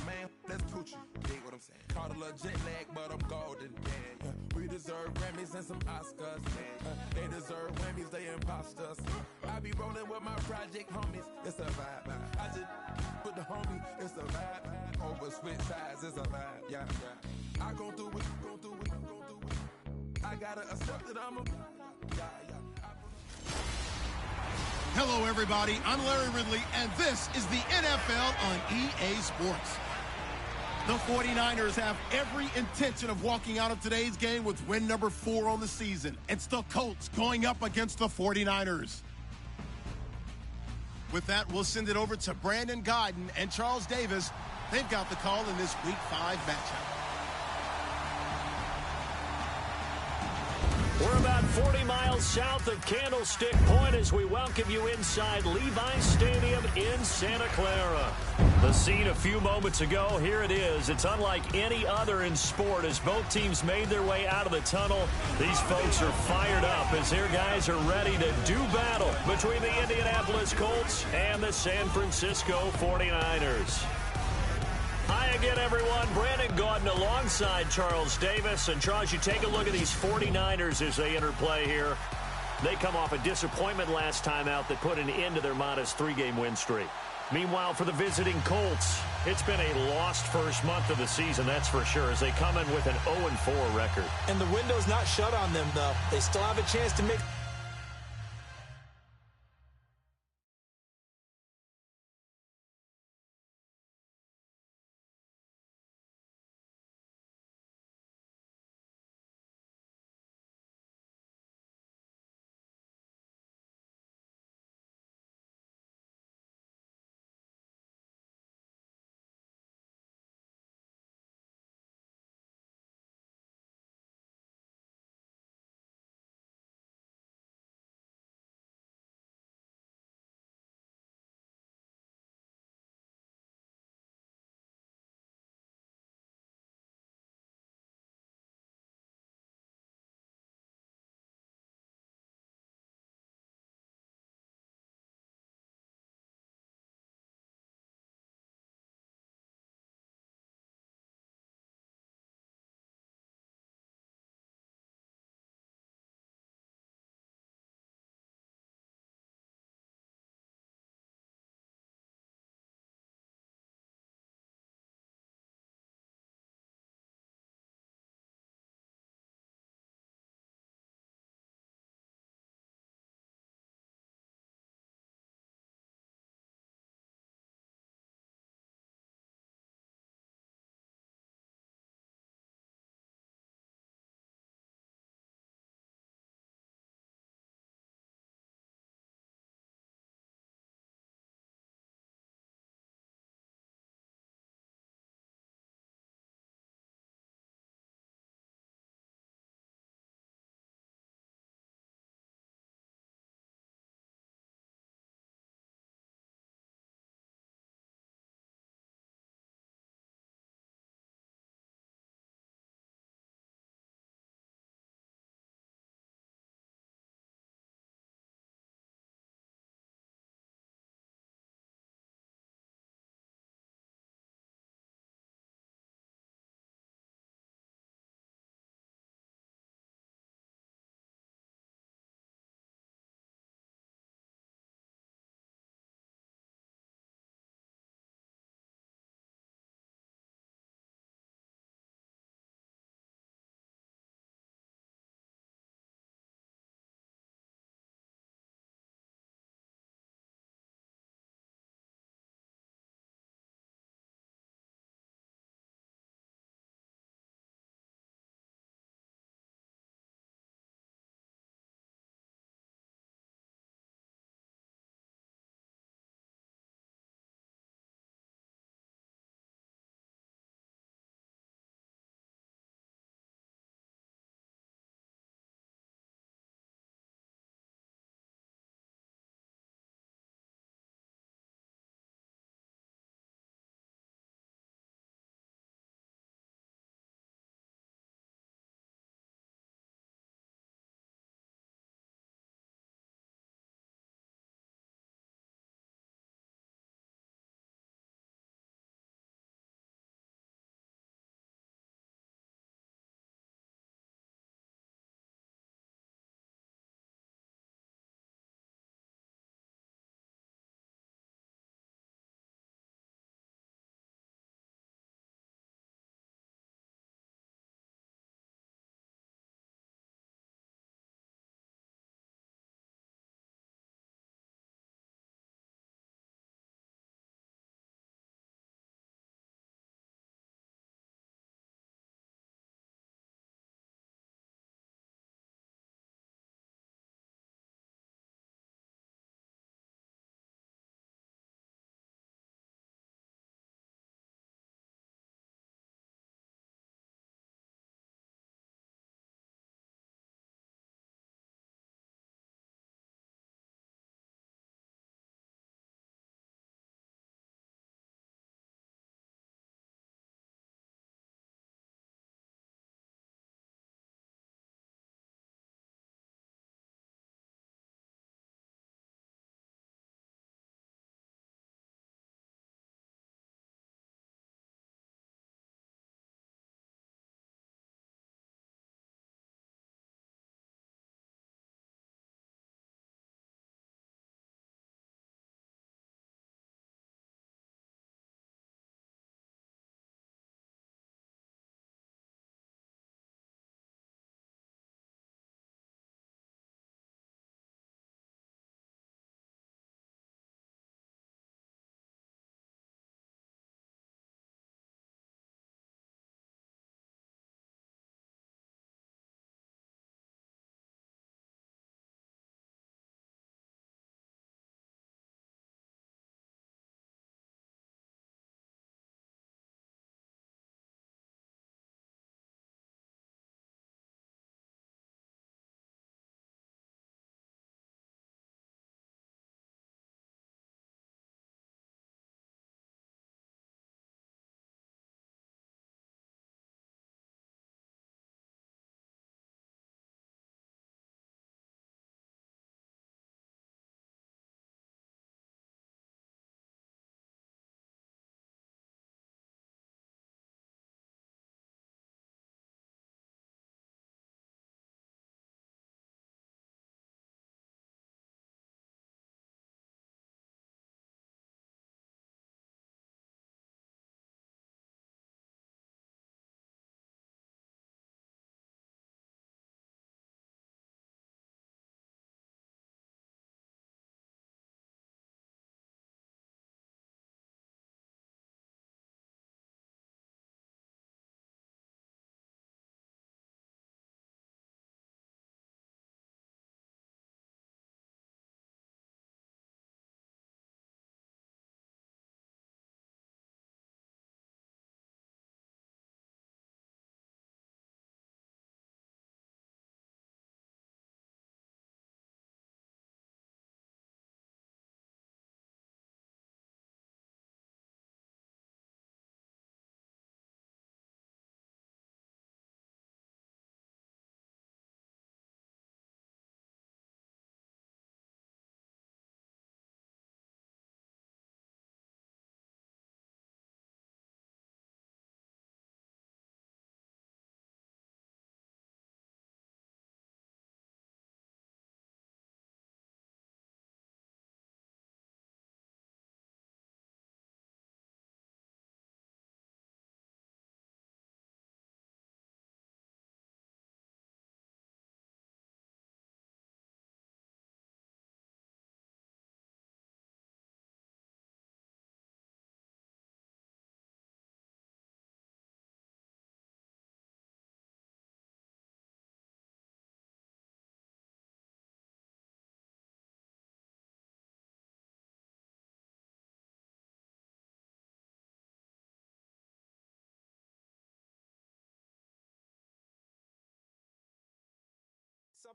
man, that's Poochie. Dig what I'm saying? Caught a little jet lag, but I'm golden. Yeah. We deserve Grammys and some Oscars. They deserve Grammys, they imposters. I be rolling with my project homies. It's a vibe. I just with the homie. It's a vibe. Over switch sides, it's a vibe. Yeah. I gon' do it. I gotta accept that I'm a. Hello, everybody. I'm Larry Ridley, and this is the NFL on EA Sports. The 49ers have every intention of walking out of today's game with win number 4 on the season. It's the Colts going up against the 49ers. With that, we'll send it over to Brandon Godden and Charles Davis. They've got the call in this Week 5 matchup. We're about 40 miles south of Candlestick Point as we welcome you inside Levi's Stadium in Santa Clara. The scene a few moments ago, here it is. It's unlike any other in sport as both teams made their way out of the tunnel. These folks are fired up as their guys are ready to do battle between the Indianapolis Colts and the San Francisco 49ers. Hi again, everyone. Brandon Gaudin alongside Charles Davis. And, Charles, you take a look at these 49ers as they enter play here. They come off a disappointment last time out that put an end to their modest 3-game win streak. Meanwhile, for the visiting Colts, it's been a lost first month of the season, that's for sure, as they come in with an 0-4 record. And the window's not shut on them, though. They still have a chance to make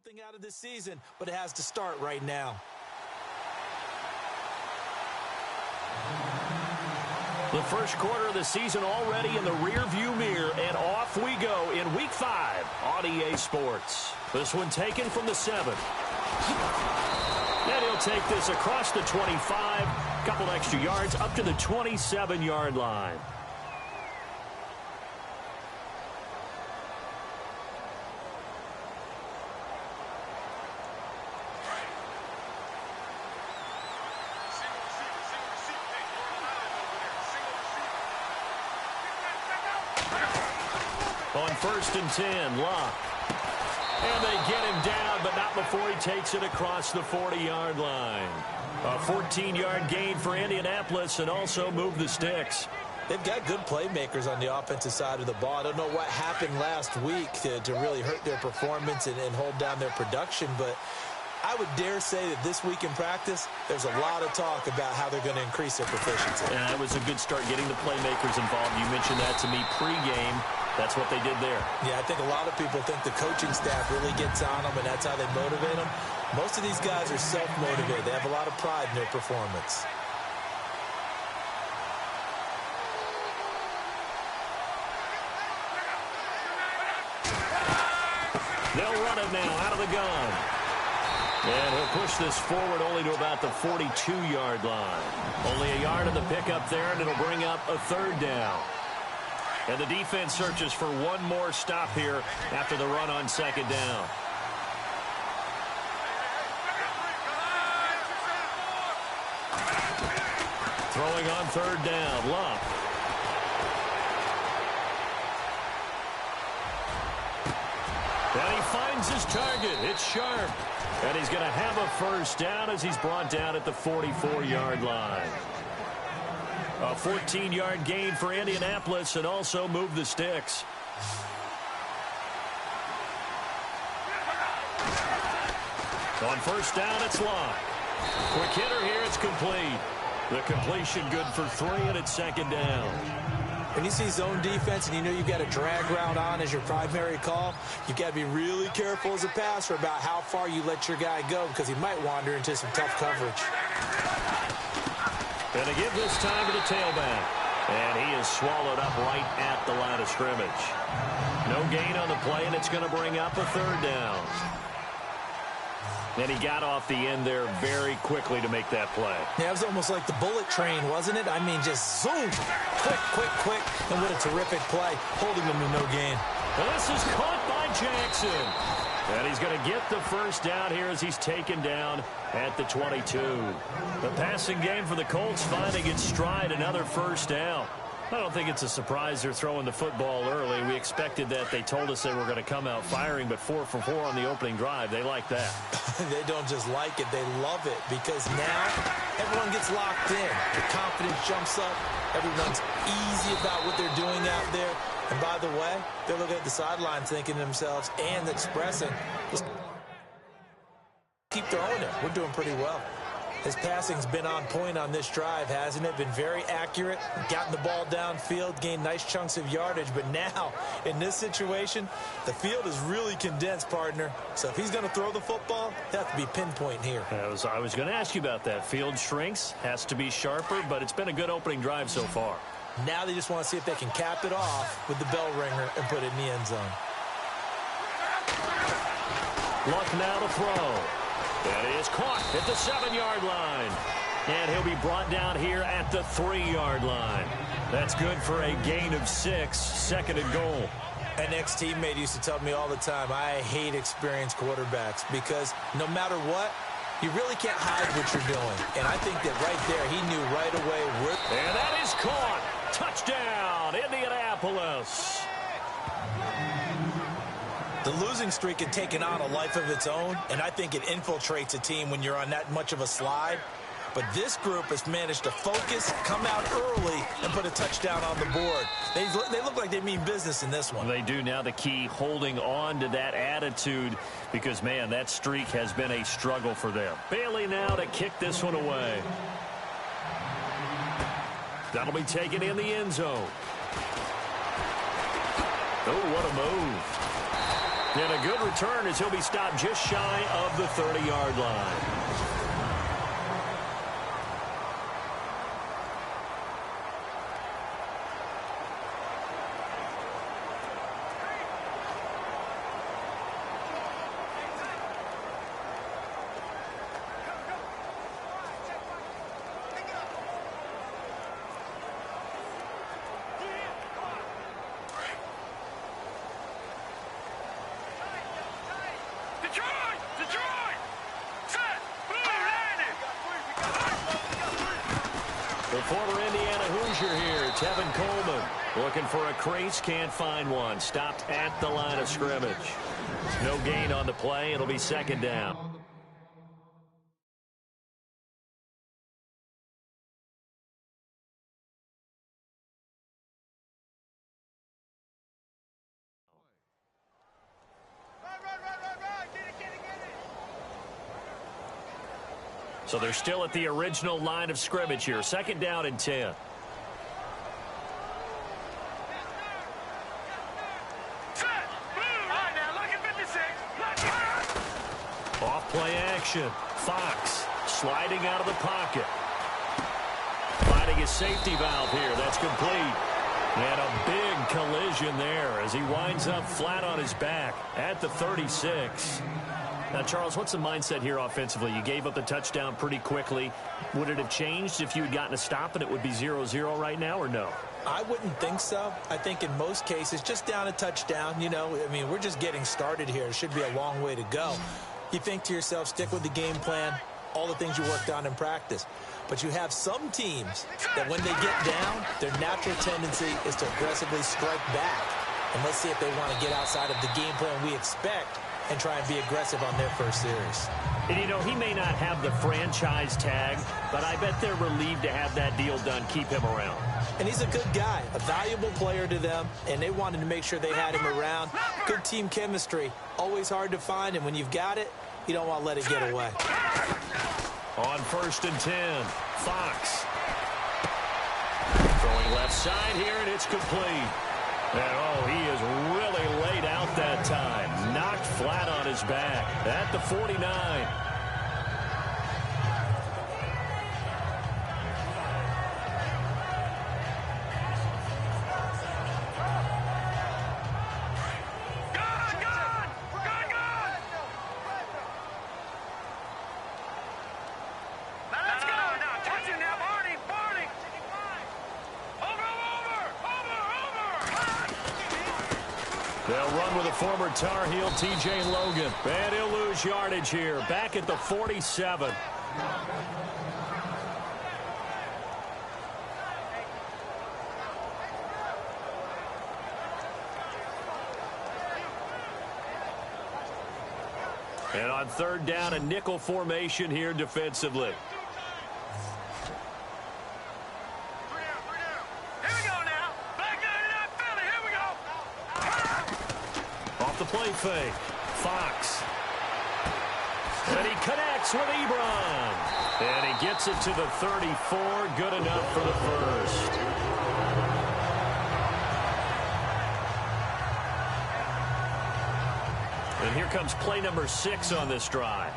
something out of this season, but it has to start right now. The first quarter of the season already in the rearview mirror, and off we go in Week 5 on EA Sports. This one taken from the 7. And he'll take this across the 25, couple extra yards up to the 27-yard line. On 1st and 10, Locke. And they get him down, but not before he takes it across the 40-yard line. A 14-yard gain for Indianapolis and also move the sticks. They've got good playmakers on the offensive side of the ball. I don't know what happened last week to really hurt their performance and hold down their production, but I would dare say that this week in practice, there's a lot of talk about how they're going to increase their proficiency. And that was a good start getting the playmakers involved. You mentioned that to me pregame. That's what they did there. Yeah, I think a lot of people think the coaching staff really gets on them, and that's how they motivate them. Most of these guys are self-motivated. They have a lot of pride in their performance. They'll run it now out of the gun. And he'll push this forward only to about the 42-yard line. Only a yard of the pickup there, and it'll bring up a 3rd down. And the defense searches for one more stop here after the run on 2nd down. Throwing on 3rd down, Locke. And he finds his target. It's Sharp. And he's going to have a 1st down as he's brought down at the 44-yard line. A 14-yard gain for Indianapolis and also move the sticks. On 1st down, it's Locke. Quick hitter here, it's complete. The completion good for 3, and it's 2nd down. When you see zone defense and you know you've got a drag route on as your primary call, you've got to be really careful as a passer about how far you let your guy go because he might wander into some tough coverage. And they give this time to the tailback. And he is swallowed up right at the line of scrimmage. No gain on the play, and it's going to bring up a 3rd down. And he got off the end there very quickly to make that play. Yeah, it was almost like the bullet train, wasn't it? I mean, just zoom. Quick. And what a terrific play, holding him to no gain. Well, this is caught by Jackson. And he's going to get the 1st down here as he's taken down at the 22. The passing game for the Colts finding its stride, another 1st down. I don't think it's a surprise they're throwing the football early. We expected that. They told us they were going to come out firing, but 4 for 4 on the opening drive. They like that. They don't just like it, they love it, because now everyone gets locked in. The confidence jumps up. Everyone's easy about what they're doing out there. And by the way, they're looking at the sideline thinking to themselves and expressing, let's keep throwing it. We're doing pretty well. His passing's been on point on this drive, hasn't it? Been very accurate, gotten the ball downfield, gained nice chunks of yardage. But now, in this situation, the field is really condensed, partner. So if he's going to throw the football, he'll have to be pinpoint here. I was going to ask you about that. Field shrinks, has to be sharper, but it's been a good opening drive so far. Now they just want to see if they can cap it off with the bell ringer and put it in the end zone. Luck now to throw. That is caught at the 7-yard line. And he'll be brought down here at the 3-yard line. That's good for a gain of 6, 2nd and goal. An ex-teammate used to tell me all the time, I hate experienced quarterbacks because no matter what, you really can't hide what you're doing. And I think that right there, he knew right away where. And that is caught. Touchdown, Indianapolis. The losing streak had taken on a life of its own, and I think it infiltrates a team when you're on that much of a slide. But this group has managed to focus, come out early, and put a touchdown on the board. They look like they mean business in this one. They do. Now the key, holding on to that attitude, because, man, that streak has been a struggle for them. Bailey now to kick this one away. That'll be taken in the end zone. Oh, what a move. And a good return as he'll be stopped just shy of the 30-yard line. The former Indiana Hoosier here, Tevin Coleman, looking for a crease, can't find one. Stopped at the line of scrimmage. No gain on the play. It'll be second down. So they're still at the original line of scrimmage here. Second down and 10. Off play action. Fox sliding out of the pocket. Finding his safety valve here. That's complete. And a big collision there as he winds up flat on his back at the 36. Now, Charles, what's the mindset here offensively? You gave up the touchdown pretty quickly. Would it have changed if you had gotten a stop and it would be 0-0 right now, or no? I wouldn't think so. I think in most cases, just down a touchdown, you know, I mean, we're just getting started here. It should be a long way to go. You think to yourself, stick with the game plan, all the things you worked on in practice. But you have some teams that when they get down, their natural tendency is to aggressively strike back. And let's see if they want to get outside of the game plan we expect and try and be aggressive on their first series. And, you know, he may not have the franchise tag, but I bet they're relieved to have that deal done, keep him around. And he's a good guy, a valuable player to them, and they wanted to make sure they had him around. Good team chemistry, always hard to find, and when you've got it, you don't want to let it get away. On 1st and 10, Fox. Throwing left side here, and it's complete. And, oh, he is really laid out that time. Knocked flat on his back at the 49. They'll run with a former Tar Heel, T.J. Logan. And he'll lose yardage here. Back at the 47. And on 3rd down, a nickel formation here defensively. The play fake. Fox. And he connects with Ebron. And he gets it to the 34. Good enough for the first. And here comes play number 6 on this drive.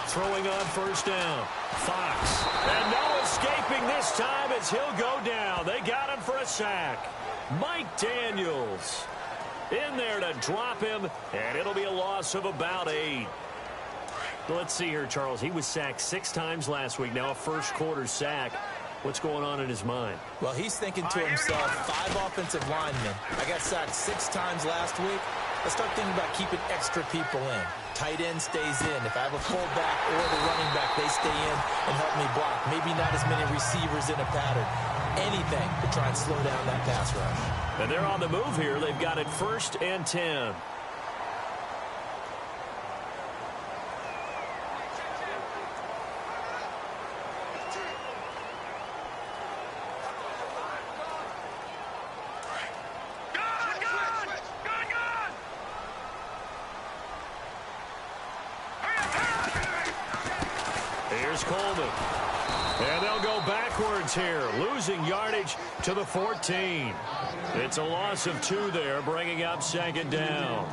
Throwing on 1st down. Fox. And no escaping this time as he'll go down. They got him for a sack. Mike Daniels in there to drop him, and it'll be a loss of about 8. Let's see here, Charles. He was sacked 6 times last week. Now a first-quarter sack. What's going on in his mind? Well, he's thinking to himself, 5 offensive linemen. I got sacked 6 times last week. Let's start thinking about keeping extra people in. Tight end stays in. If I have a fullback or the running back, they stay in and help me block. Maybe not as many receivers in a pattern. Anything to try and slow down that pass rush. And they're on the move here. They've got it 1st and 10. Here's Coleman. And they'll go backwards here, losing yardage to the 14. It's a loss of 2 there, bringing up second down.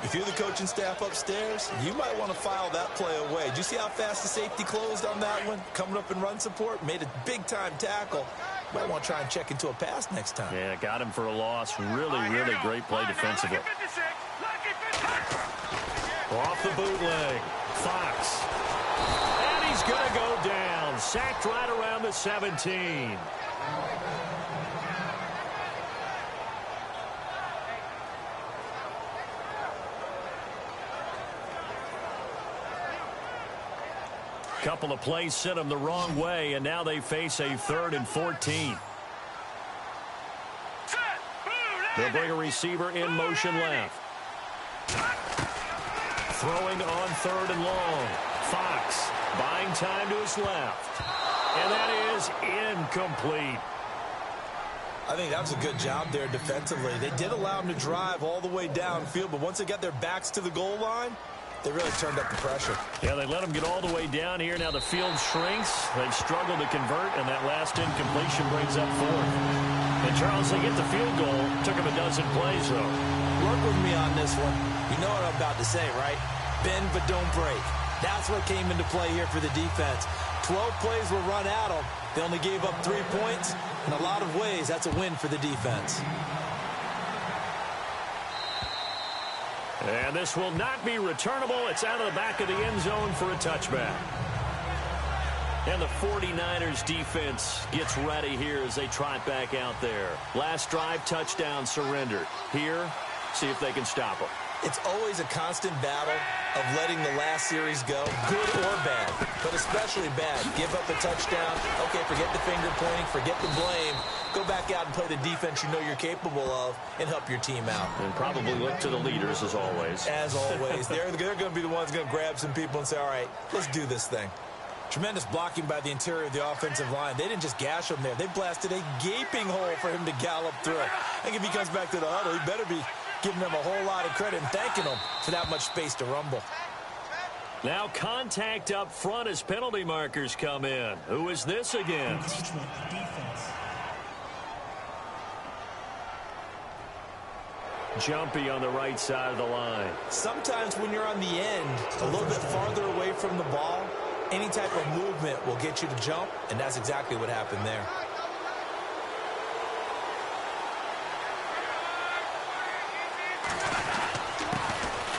If you're the coaching staff upstairs, you might want to file that play away. Did you see how fast the safety closed on that one? Coming up in run support, made a big-time tackle. Might want to try and check into a pass next time. Yeah, got him for a loss. Really, really great play defensively. Off the bootleg, Fox. And he's going to go down. Sacked right around the 17. Couple of plays sent them the wrong way, and now they face a 3rd and 14. They'll bring a receiver in motion left. Throwing on 3rd and long. Fox buying time to his left. And that is incomplete. I think that was a good job there defensively. They did allow him to drive all the way downfield, but once they got their backs to the goal line, they really turned up the pressure. Yeah, they let them get all the way down here. Now the field shrinks. They've struggled to convert, and that last incompletion brings up 4th. And, Charles, they get the field goal. Took them a dozen plays, though. Work with me on this one. You know what I'm about to say, right? Bend but don't break. That's what came into play here for the defense. 12 plays were run at them. They only gave up 3 points. In a lot of ways, that's a win for the defense. And this will not be returnable. It's out of the back of the end zone for a touchback. And the 49ers defense gets ready here as they trot back out there. Last drive, touchdown, surrendered. Here, see if they can stop them. It's always a constant battle of letting the last series go, good or bad, but especially bad. Give up a touchdown. Okay, forget the finger pointing, forget the blame. Go back out and play the defense you know you're capable of and help your team out. And probably look to the leaders as always. As always. They're going to be the ones going to grab some people and say, all right, let's do this thing. Tremendous blocking by the interior of the offensive line. They didn't just gash him there. They blasted a gaping hole for him to gallop through. I think if he comes back to the huddle, he better be giving them a whole lot of credit and thanking them for that much space to rumble. Now contact up front as penalty markers come in. Who is this against? Jumpy on the right side of the line. Sometimes when you're on the end, a little bit farther away from the ball, any type of movement will get you to jump, and that's exactly what happened there.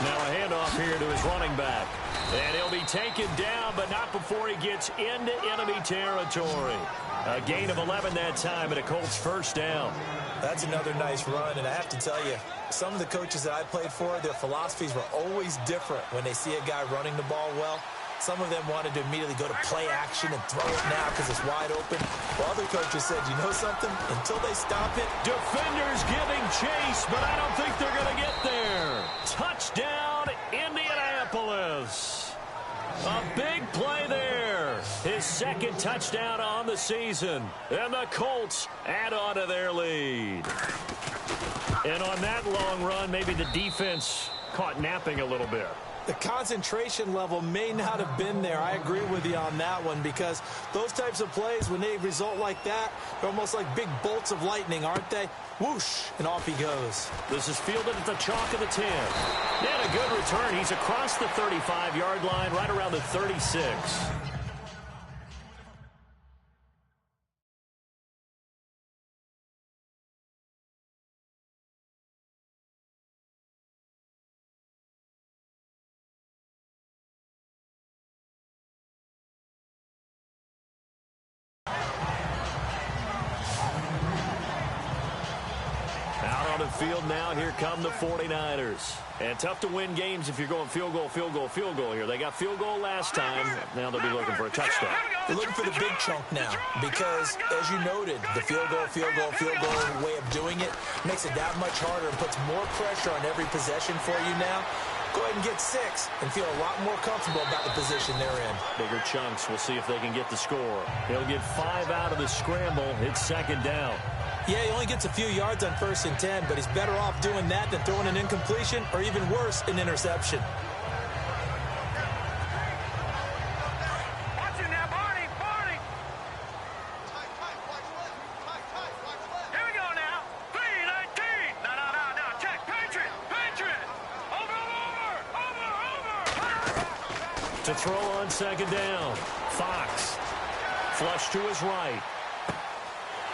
Now a handoff here to his running back. And he'll be taken down, but not before he gets into enemy territory. A gain of 11 that time, and a Colts first down. That's another nice run, and I have to tell you, some of the coaches that I played for, their philosophies were always different when they see a guy running the ball well. Some of them wanted to immediately go to play action and throw it now because it's wide open. While other coaches said, you know something? Until they stop it. Defenders giving chase, but I don't think they're going to get there. Touchdown, Indianapolis. A big play there. His second touchdown on the season. And the Colts add on to their lead. And on that long run, maybe the defense caught napping a little bit. The concentration level may not have been there. I agree with you on that one because those types of plays, when they result like that, they're almost like big bolts of lightning, aren't they? Whoosh, and off he goes. This is fielded at the chalk of the 10. And a good return. He's across the 35-yard line, right around the 36. Field now, here come the 49ers. And tough to win games if you're going field goal, field goal, field goal here. They got field goal last time. Now they'll be looking for a touchdown. They're looking for the big chunk now because, as you noted, the field goal way of doing it makes it that much harder and puts more pressure on every possession for you now. Go ahead and get 6 and feel a lot more comfortable about the position they're in. Bigger chunks. We'll see if they can get the score. He'll get 5 out of the scramble. It's second down. Yeah, he only gets a few yards on 1st and 10, but he's better off doing that than throwing an incompletion or even worse, an interception. To throw on second down. Fox. Flush to his right.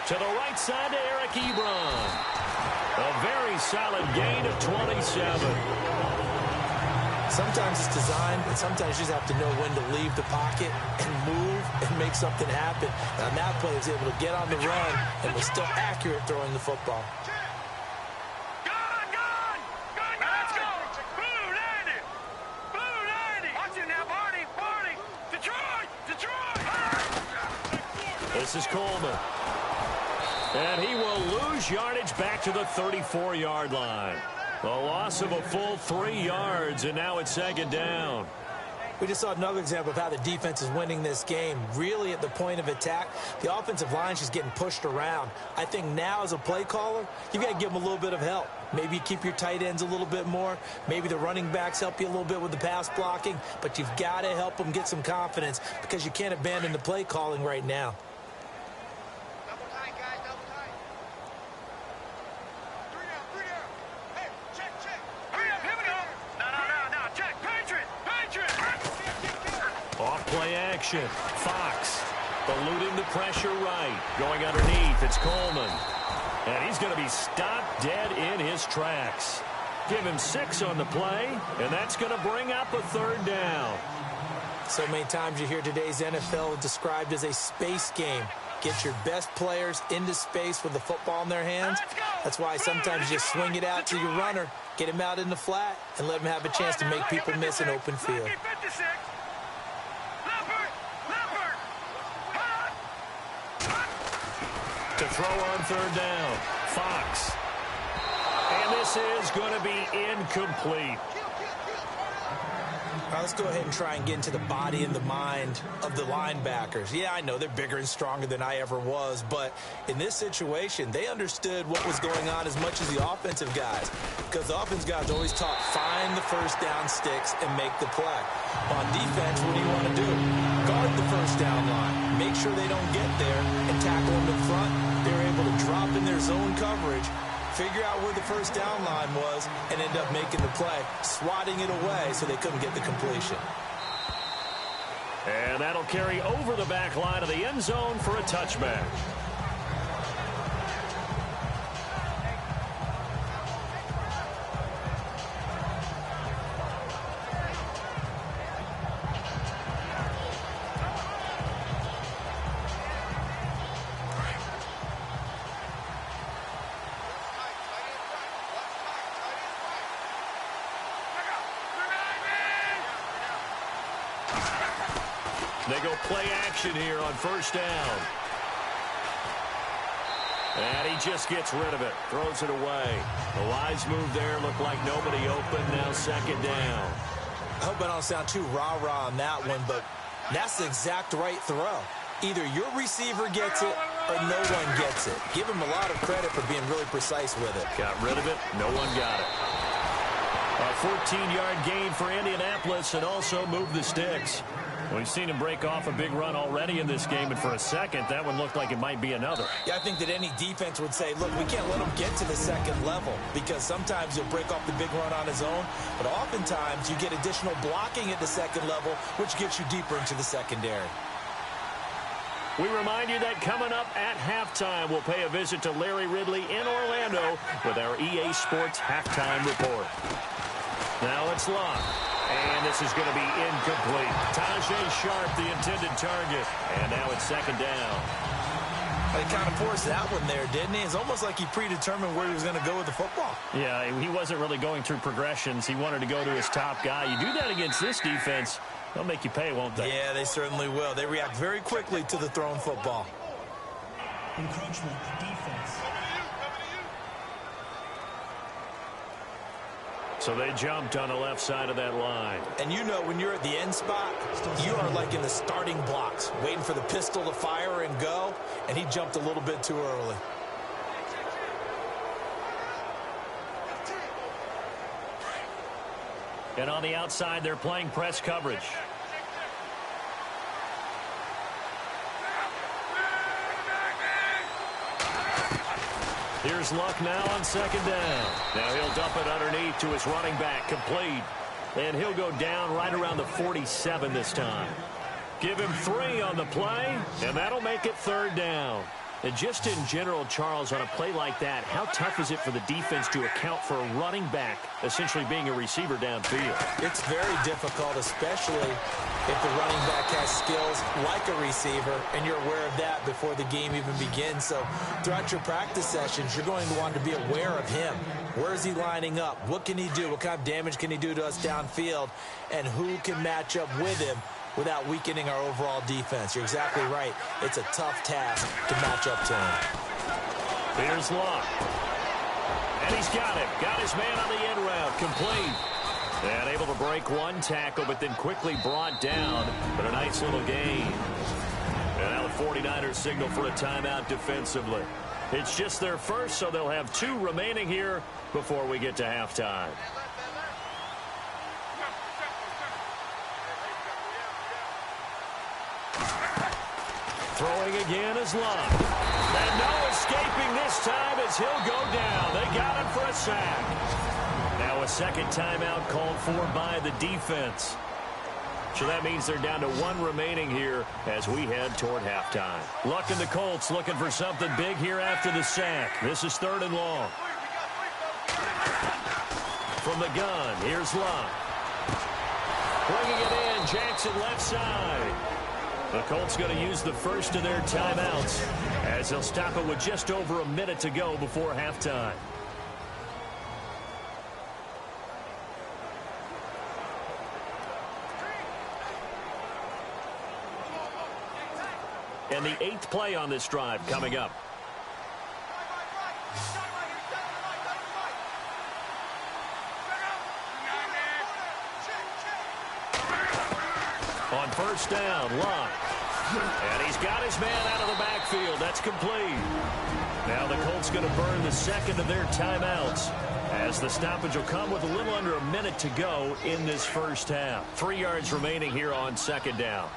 To the right side to Eric Ebron. A very solid gain of 27. Sometimes it's designed, but sometimes you just have to know when to leave the pocket and move and make something happen. And on that play, he was able to get on the run and was still accurate throwing the football. Let's go! Blue 90! Blue 90! Watch it now, Barney! Detroit! This is Coleman. And he will lose yardage back to the 34-yard line. A loss of a full 3 yards, and now it's second down. We just saw another example of how the defense is winning this game. Really at the point of attack, the offensive line is just getting pushed around. I think now as a play caller, you've got to give them a little bit of help. Maybe you keep your tight ends a little bit more. Maybe the running backs help you a little bit with the pass blocking. But you've got to help them get some confidence because you can't abandon the play calling right now. Play action. Fox eluding the pressure right. Going underneath, it's Coleman. And he's going to be stopped dead in his tracks. Give him 6 on the play, and that's going to bring up a third down. So many times you hear today's NFL described as a space game. Get your best players into space with the football in their hands. That's why sometimes you just swing it out to your runner, get him out in the flat, and let him have a chance to make people miss an open field. To throw on third down, Fox. And this is going to be incomplete. All right, let's go ahead and try and get into the body and the mind of the linebackers. Yeah, I know they're bigger and stronger than I ever was, but in this situation, they understood what was going on as much as the offensive guys, because the offensive guys always taught find the first down sticks and make the play. On defense, what do you want to do? Guard the first down line. Make sure they don't get there and tackle them in front. They were able to drop in their zone coverage, figure out where the first down line was, and end up making the play, swatting it away so they couldn't get the completion. And that'll carry over the back line of the end zone for a touchback. They go play action here on first down. And he just gets rid of it, throws it away. The wise move there, looked like nobody open, now second down. I hope I don't sound too rah-rah on that one, but that's the exact right throw. Either your receiver gets it or no one gets it. Give him a lot of credit for being really precise with it. Got rid of it, no one got it. A 14-yard gain for Indianapolis and also move the sticks. We've seen him break off a big run already in this game, and for a second, that one looked like it might be another. Yeah, I think that any defense would say, look, we can't let him get to the second level because sometimes he'll break off the big run on his own, but oftentimes you get additional blocking at the second level, which gets you deeper into the secondary. We remind you that coming up at halftime, we'll pay a visit to Larry Ridley in Orlando with our EA Sports Halftime Report. Now it's locked. And this is going to be incomplete. Tajay Sharp, the intended target. And now it's second down. He kind of forced that one there, didn't he? It's almost like he predetermined where he was going to go with the football. Yeah, he wasn't really going through progressions. He wanted to go to his top guy. You do that against this defense, they'll make you pay, won't they? Yeah, they certainly will. They react very quickly to the thrown football. Encroachment, defense. So they jumped on the left side of that line. And you know when you're at the end spot, you are like in the starting blocks, waiting for the pistol to fire and go, and he jumped a little bit too early. And on the outside, they're playing press coverage. Here's Luck now on second down. Now he'll dump it underneath to his running back, complete. And he'll go down right around the 47 this time. Give him 3 on the play, and that'll make it 3rd down. And just in general, Charles, on a play like that, how tough is it for the defense to account for a running back essentially being a receiver downfield? It's very difficult, especially if the running back has skills like a receiver, and you're aware of that before the game even begins. So throughout your practice sessions, you're going to want to be aware of him. Where is he lining up? What can he do? What kind of damage can he do to us downfield? And who can match up with him without weakening our overall defense? You're exactly right. It's a tough task to match up to him. Here's Locke. And he's got him. Got his man on the end route. Complete. And able to break one tackle, but then quickly brought down. But a nice little gain. And now the 49ers signal for a timeout defensively. It's just their first, so they'll have 2 remaining here before we get to halftime. Throwing again is Locke. And no escaping this time as he'll go down. They got him for a sack. Now a second timeout called for by the defense. So that means they're down to 1 remaining here as we head toward halftime. Luck and the Colts looking for something big here after the sack. This is 3rd and long. From the gun, here's Locke. Bringing it in, Jackson left side. The Colts going to use the first of their timeouts as they'll stop it with just over a minute to go before halftime. And the 8th play on this drive coming up. On first down, Locke. And he's got his man out of the backfield. That's complete. Now the Colts going to burn the second of their timeouts as the stoppage will come with a little under a minute to go in this first half. 3 yards remaining here on second down.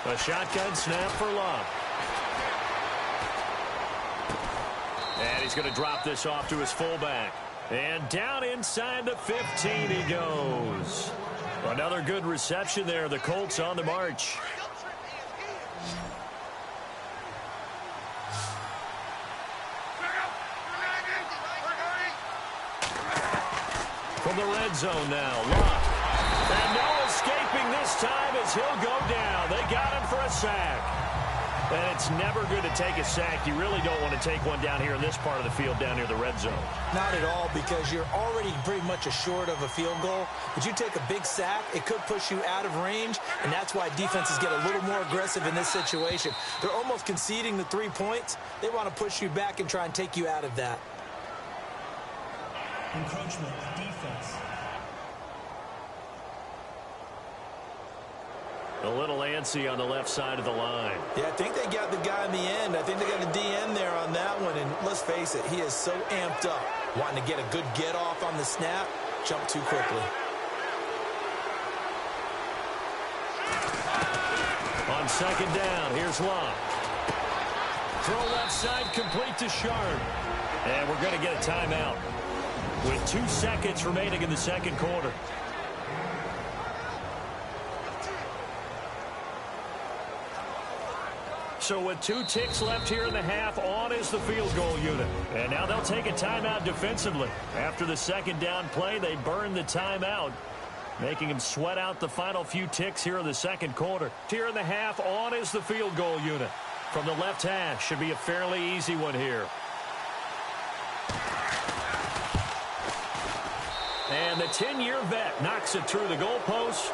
A shotgun snap for Locke. And he's going to drop this off to his fullback. And down inside the 15 he goes. Another good reception there. The Colts on the march. From the red zone now, Locke. And no escaping this time as he'll go down. They got him for a sack. And it's never good to take a sack. You really don't want to take one down here in this part of the field down near the red zone. Not at all, because you're already pretty much assured of a field goal. But you take a big sack, it could push you out of range, and that's why defenses get a little more aggressive in this situation. They're almost conceding the 3 points. They want to push you back and try and take you out of that. Encroachment, defense. A little antsy on the left side of the line. Yeah, I think they got the guy in the end. I think they got a DN there on that one. And let's face it, he is so amped up, wanting to get a good get off on the snap, jump too quickly. On second down, here's Locke. Throw left side, complete to Sharp. And we're going to get a timeout with 2 seconds remaining in the second quarter. So with 2 ticks left here in the half, on is the field goal unit. And now they'll take a timeout defensively. After the second down play, they burn the timeout, making them sweat out the final few ticks here in the second quarter. Here in the half, on is the field goal unit. From the left hash, should be a fairly easy one here. And the 10-year vet knocks it through the goalpost.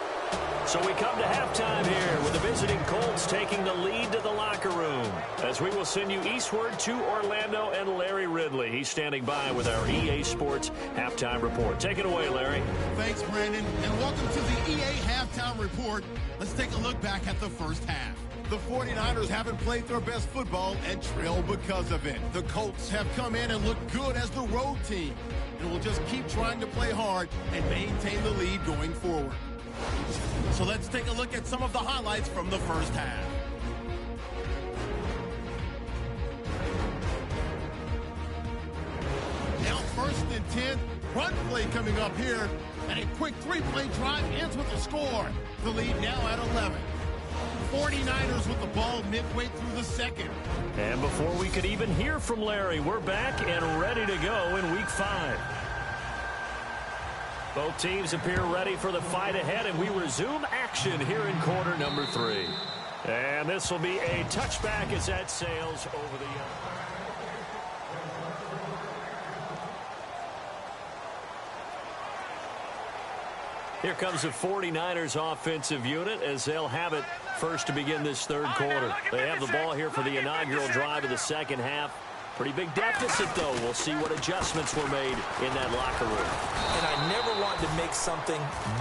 So we come to halftime here with the visiting Colts taking the lead to the locker room as we will send you eastward to Orlando and Larry Ridley. He's standing by with our EA Sports Halftime Report. Take it away, Larry. Thanks, Brandon, and welcome to the EA Halftime Report. Let's take a look back at the first half. The 49ers haven't played their best football and trail because of it. The Colts have come in and looked good as the road team and will just keep trying to play hard and maintain the lead going forward. So let's take a look at some of the highlights from the first half. and 10. Run play coming up here. And a quick three-play drive ends with a score. The lead now at 11. 49ers with the ball midway through the second. And before we could even hear from Larry, we're back and ready to go in Week 5. Both teams appear ready for the fight ahead, and we resume action here in quarter number 3. And this will be a touchback as that sails over the... Here comes the 49ers offensive unit as they'll have it first to begin this third quarter. They have the ball here for the inaugural drive of the second half. Pretty big deficit, though. We'll see what adjustments were made in that locker room. And I never want to make something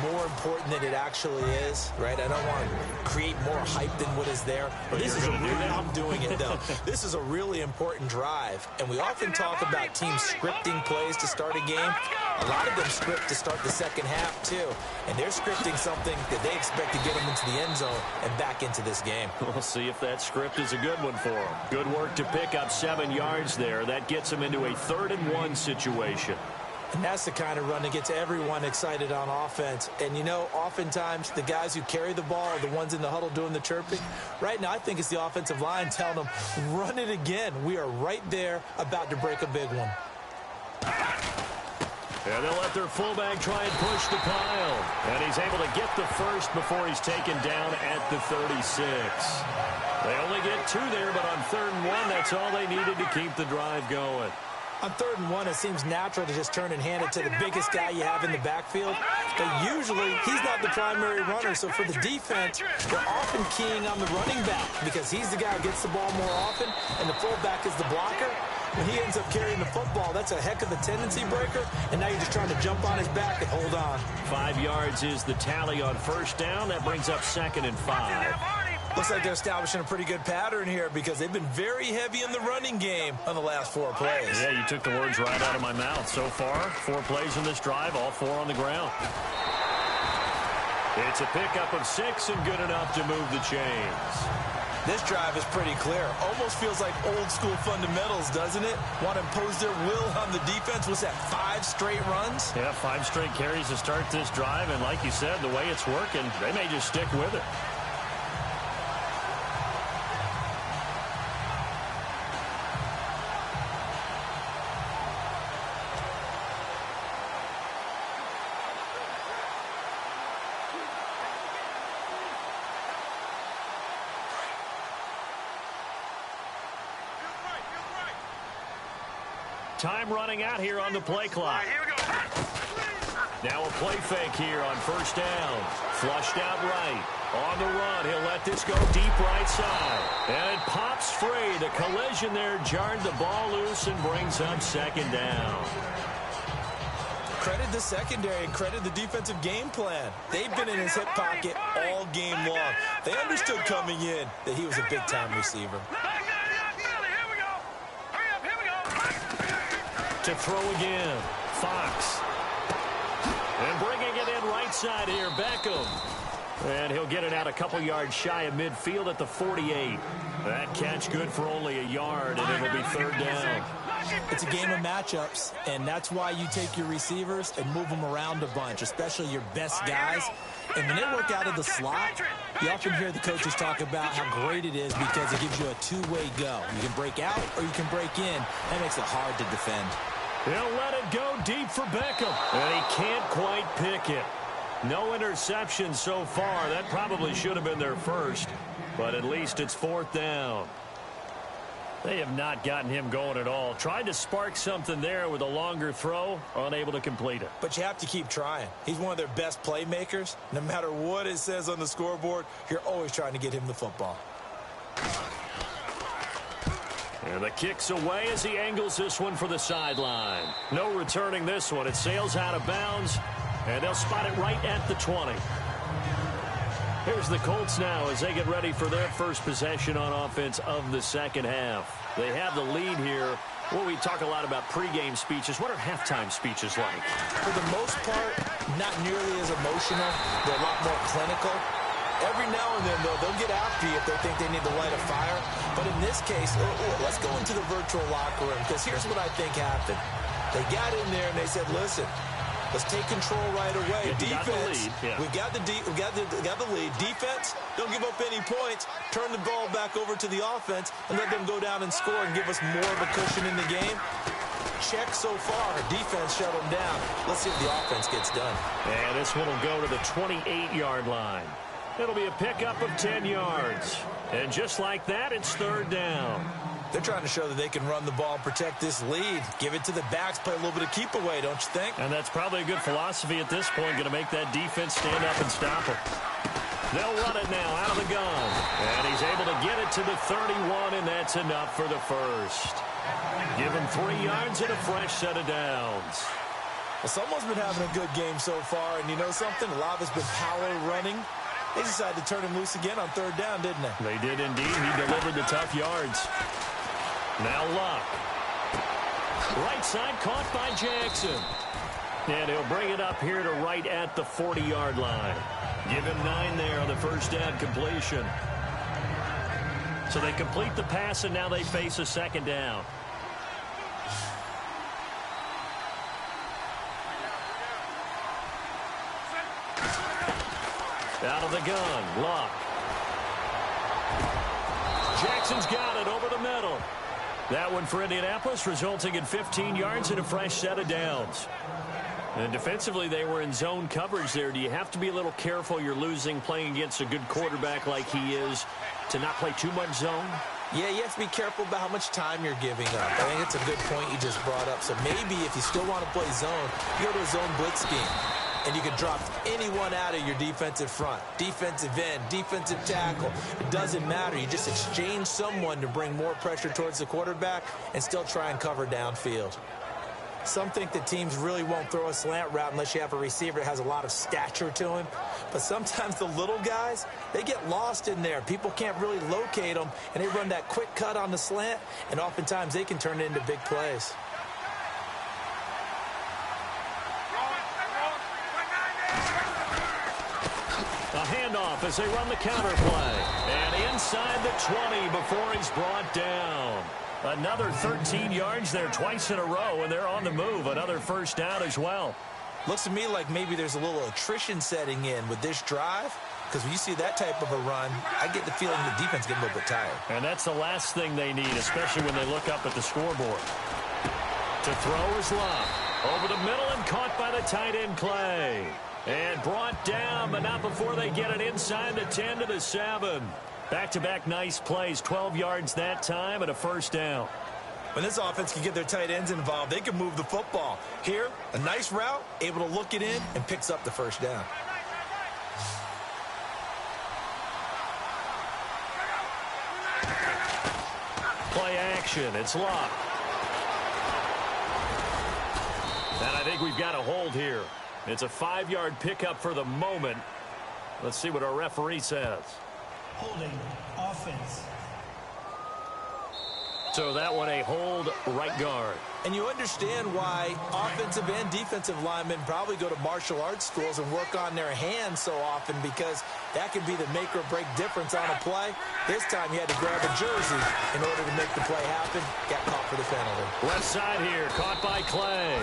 more important than it actually is, right? I don't want to create more hype than what is there. But this is I'm doing it, though. This is a really important drive. And we often talk about teams scripting plays to start a game. A lot of them script to start the second half, too. And they're scripting something that they expect to get them into the end zone and back into this game. We'll see if that script is a good one for them. Good work to pick up 7 yards there. That gets them into a 3rd and 1 situation. And that's the kind of run that gets everyone excited on offense. And, you know, oftentimes the guys who carry the ball are the ones in the huddle doing the chirping. Right now, I think it's the offensive line telling them, run it again. We are right there about to break a big one. And they'll let their fullback try and push the pile. And he's able to get the first before he's taken down at the 36. They only get 2 there, but on 3rd and 1, that's all they needed to keep the drive going. On 3rd and 1, it seems natural to just turn and hand it to the biggest guy you have in the backfield. But usually, he's not the primary runner. So for the defense, they're often keying on the running back because he's the guy who gets the ball more often, and the fullback is the blocker. When he ends up carrying the football, that's a heck of a tendency breaker, and now you're just trying to jump on his back and hold on. 5 yards is the tally on 1st down. That brings up 2nd and 5. Looks like they're establishing a pretty good pattern here because they've been very heavy in the running game on the last 4 plays. Yeah, you took the words right out of my mouth. So far, 4 plays in this drive, all 4 on the ground. It's a pickup of 6 and good enough to move the chains. This drive is pretty clear. Almost feels like old school fundamentals, doesn't it? Want to impose their will on the defense. Was that 5 straight runs? Yeah, 5 straight carries to start this drive. And like you said, the way it's working, they may just stick with it. Time running out here on the play clock. Now a play fake here on 1st down. Flushed out right. On the run, he'll let this go deep right side. And it pops free. The collision there jarred the ball loose and brings up 2nd down. Credit the secondary and credit the defensive game plan. They've been in his hip pocket all game long. They understood coming in that he was a big-time receiver. To throw again, Fox. And bringing it in right side here, Beckham. And he'll get it out a couple yards shy of midfield at the 48. That catch good for only a yard, and it'll be 3rd down. It's a game of matchups, and that's why you take your receivers and move them around a bunch, especially your best guys. And when they work out of the slot, you often hear the coaches talk about how great it is because it gives you a 2-way go. You can break out or you can break in. That makes it hard to defend. He'll let it go deep for Beckham, and he can't quite pick it. No interception so far. That probably should have been their first, but at least it's 4th down. They have not gotten him going at all. Tried to spark something there with a longer throw, unable to complete it. But you have to keep trying. He's one of their best playmakers. No matter what it says on the scoreboard, you're always trying to get him the football. And the kick's away as he angles this one for the sideline. No returning this one. It sails out of bounds, and they'll spot it right at the 20. Here's the Colts now as they get ready for their first possession on offense of the second half. They have the lead here. Well, we talk a lot about pregame speeches. What are halftime speeches like? For the most part, not nearly as emotional. They're a lot more clinical. Every now and then, though, they'll get after you if they think they need to light a fire. But in this case, let's go into the virtual locker room because here's what I think happened. They got in there and they said, listen, let's take control right away. Yeah, Defense, we got the lead. Defense, don't give up any points. Turn the ball back over to the offense and let them go down and score and give us more of a cushion in the game. Check so far. Defense shut them down. Let's see if the offense gets done. And this one will go to the 28-yard line. It'll be a pickup of 10 yards. And just like that, it's third down. They're trying to show that they can run the ball and protect this lead. Give it to the backs, play a little bit of keep away, don't you think? And that's probably a good philosophy at this point, going to make that defense stand up and stop them. They'll run it now out of the gun. And he's able to get it to the 31, and that's enough for the first. Give him 3 yards and a fresh set of downs. Well, someone's been having a good game so far, and you know something? A lot of it's been power running. They decided to turn him loose again on third down, didn't they? They did indeed. He delivered the tough yards. Now Luck. Right side caught by Jackson. And he'll bring it up here to right at the 40-yard line. Give him 9 there on the first down completion. So they complete the pass, and now they face a second down. Out of the gun, Luck. Jackson's got it over the middle. That one for Indianapolis, resulting in 15 yards and a fresh set of downs. And defensively, they were in zone coverage there. Do you have to be a little careful? You're losing playing against a good quarterback like he is to not play too much zone? Yeah, you have to be careful about how much time you're giving up. I think it's a good point you just brought up. So maybe if you still want to play zone, you go to a zone blitz scheme. And you can drop anyone out of your defensive front. Defensive end, defensive tackle. It doesn't matter. You just exchange someone to bring more pressure towards the quarterback and still try and cover downfield. Some think that teams really won't throw a slant route unless you have a receiver that has a lot of stature to him. But sometimes the little guys, they get lost in there. People can't really locate them, and they run that quick cut on the slant, and oftentimes they can turn it into big plays. A handoff as they run the counter play. And inside the 20 before he's brought down. Another 13 yards there twice in a row, and they're on the move. Another first down as well. Looks to me like maybe there's a little attrition setting in with this drive. Because when you see that type of a run, I get the feeling the defense gets a little bit tired. And that's the last thing they need, especially when they look up at the scoreboard. To throw is Luck. Over the middle and caught by the tight end Clay. And brought down, but not before they get it inside the 10 to the 7. Back-to-back nice plays, 12 yards that time and a first down. When this offense can get their tight ends involved, they can move the football. Here, a nice route, able to look it in, and picks up the first down. Play action, it's Luck. And I think we've got a hold here. It's a 5-yard pickup for the moment. Let's see what our referee says. Holding offense. So that one a hold right guard. And you understand why offensive and defensive linemen probably go to martial arts schools and work on their hands so often, because that can be the make or break difference on a play. This time he had to grab a jersey in order to make the play happen. Got caught for the penalty. Left side here, caught by Clay.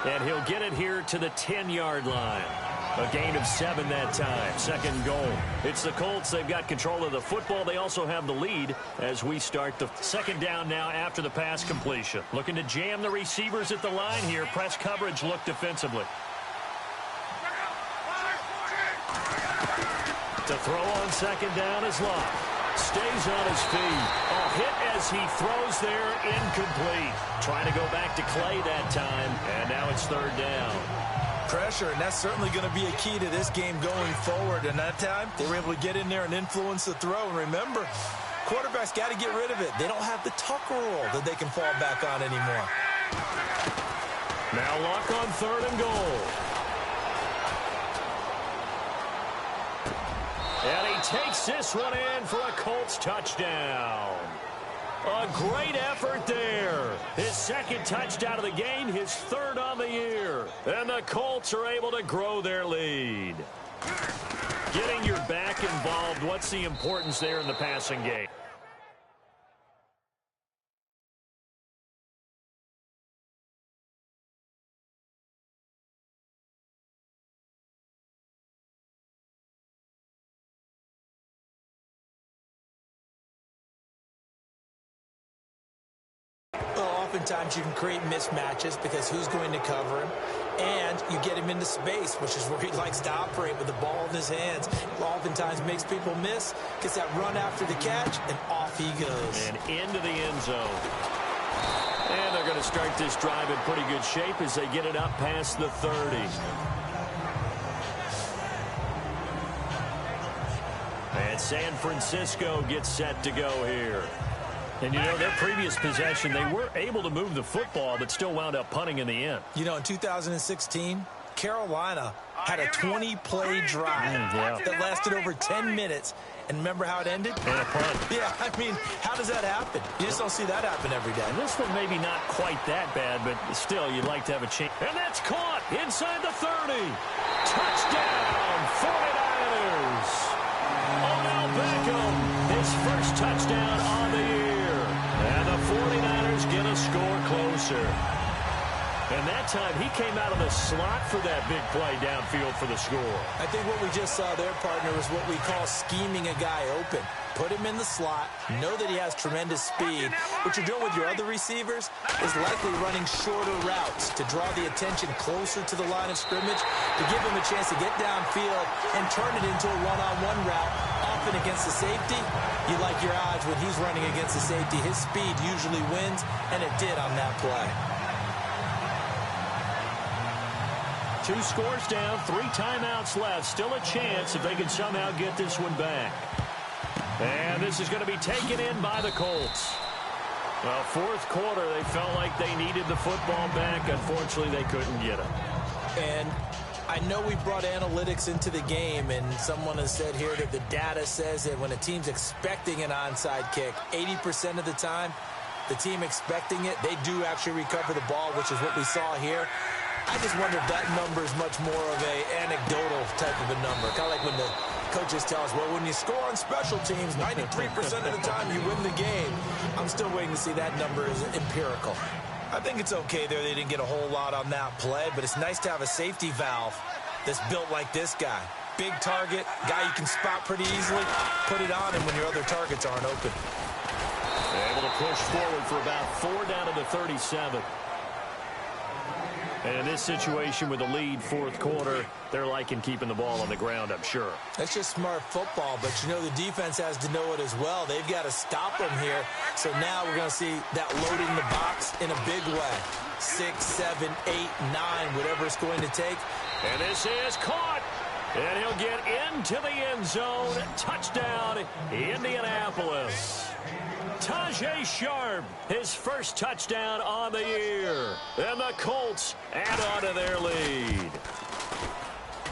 And he'll get it here to the 10-yard line. A gain of 7 that time. Second goal. It's the Colts. They've got control of the football. They also have the lead as we start the second down now after the pass completion. Looking to jam the receivers at the line here. Press coverage look defensively. To throw on second down is Luck. Stays on his feet. A hit as he throws there, incomplete. Trying to go back to Clay that time, and now it's third down. Pressure, and that's certainly going to be a key to this game going forward. And that time, they were able to get in there and influence the throw. And remember, quarterbacks got to get rid of it. They don't have the tuck rule that they can fall back on anymore. Now Luck on third and goal. And he takes this one in for a Colts touchdown. A great effort there. His second touchdown of the game, his third on the year. And the Colts are able to grow their lead. Getting your back involved, what's the importance there in the passing game? Oftentimes you can create mismatches because who's going to cover him? And you get him into space, which is where he likes to operate with the ball in his hands. Oftentimes makes people miss, gets that run after the catch, and off he goes. And into the end zone. And they're going to start this drive in pretty good shape as they get it up past the 30. And San Francisco gets set to go here. And, you know, their previous possession, they were able to move the football, but still wound up punting in the end. You know, in 2016, Carolina had a 20-play drive that lasted over 10 minutes. And remember how it ended? And a punt. Yeah, I mean, how does that happen? You just don't see that happen every day. And this one maybe not quite that bad, but still, you'd like to have a chance. And that's caught inside the 30. Touchdown, 49ers. Odell Beckham, his first touchdown on the year. And the 49ers get a score closer. And that time, he came out of the slot for that big play downfield for the score. I think what we just saw there, partner, was what we call scheming a guy open. Put him in the slot, know that he has tremendous speed. What you're doing with your other receivers is likely running shorter routes to draw the attention closer to the line of scrimmage, to give him a chance to get downfield and turn it into a one-on-one route, often against the safety. You like your odds when he's running against the safety. His speed usually wins, and it did on that play. 2 scores down, 3 timeouts left. Still a chance if they can somehow get this one back. And this is going to be taken in by the Colts. Well, fourth quarter, they felt like they needed the football back. Unfortunately, they couldn't get it. And I know we brought analytics into the game, and someone has said here that the data says that when a team's expecting an onside kick, 80% of the time, the team expecting it, they do actually recover the ball, which is what we saw here. I just wonder if that number is much more of an anecdotal type of a number. Kind of like when the coaches tell us, well, when you score on special teams, 93% of the time you win the game. I'm still waiting to see that number is empirical. I think it's okay there. They didn't get a whole lot on that play, but it's nice to have a safety valve that's built like this guy. Big target, guy you can spot pretty easily. Put it on him when your other targets aren't open. They're able to push forward for about 4 down to the 37. And in this situation with the lead fourth quarter, they're liking keeping the ball on the ground, I'm sure. That's just smart football, but you know the defense has to know it as well. They've got to stop them here. So now we're going to see that loading the box in a big way. 6, 7, 8, 9, whatever it's going to take. And this is caught. And he'll get into the end zone. Touchdown, Indianapolis. Tajay Sharp, his first touchdown on the year. And the Colts add on to their lead.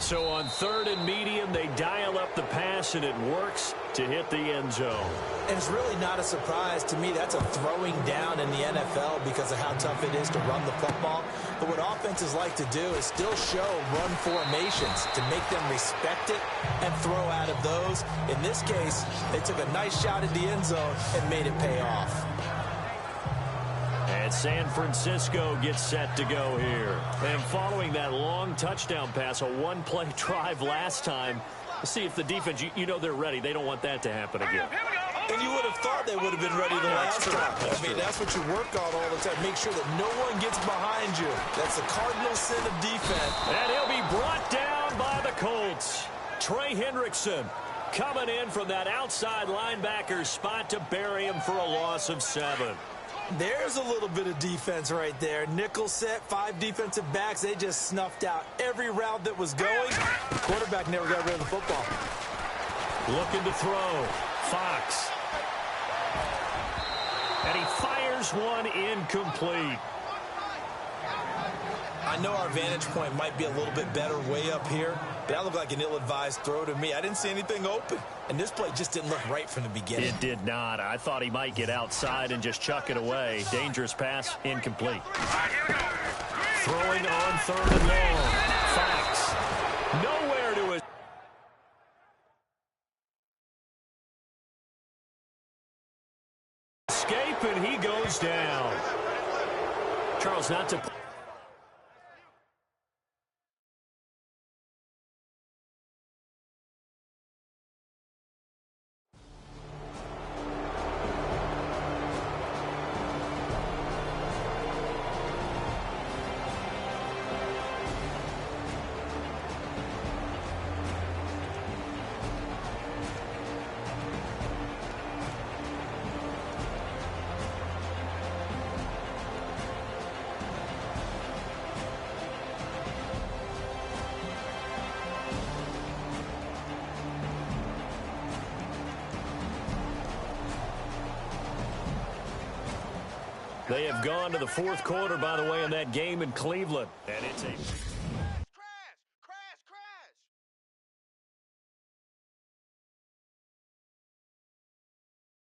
So on 3rd and medium, they dial up the pass, and it works to hit the end zone. And it's really not a surprise to me. That's a throwing down in the NFL because of how tough it is to run the football. But what offenses like to do is still show run formations to make them respect it and throw out of those. In this case, they took a nice shot at the end zone and made it pay off. And San Francisco gets set to go here. And following that long touchdown pass, a one-play drive last time, let's see if the defense, you know they're ready. They don't want that to happen again. And you would have thought they would have been ready the last time. That's what you work on all the time. Make sure that no one gets behind you. That's the cardinal sin of defense. And he'll be brought down by the Colts. Trey Hendrickson coming in from that outside linebacker spot to bury him for a loss of 7. There's a little bit of defense right there. Nickel set, 5 defensive backs. They just snuffed out every route that was going. The quarterback never got rid of the football. Looking to throw. Fox. And he fires one incomplete. I know our vantage point might be a little bit better way up here, but that looked like an ill-advised throw to me. I didn't see anything open, and this play just didn't look right from the beginning. It did not. I thought he might get outside and just chuck it away. Dangerous pass, incomplete. Throwing on 3rd and long. Fox. Nowhere to his... escape, and he goes down. Charles, not to... They have gone to the fourth quarter, by the way, in that game in Cleveland. And it's a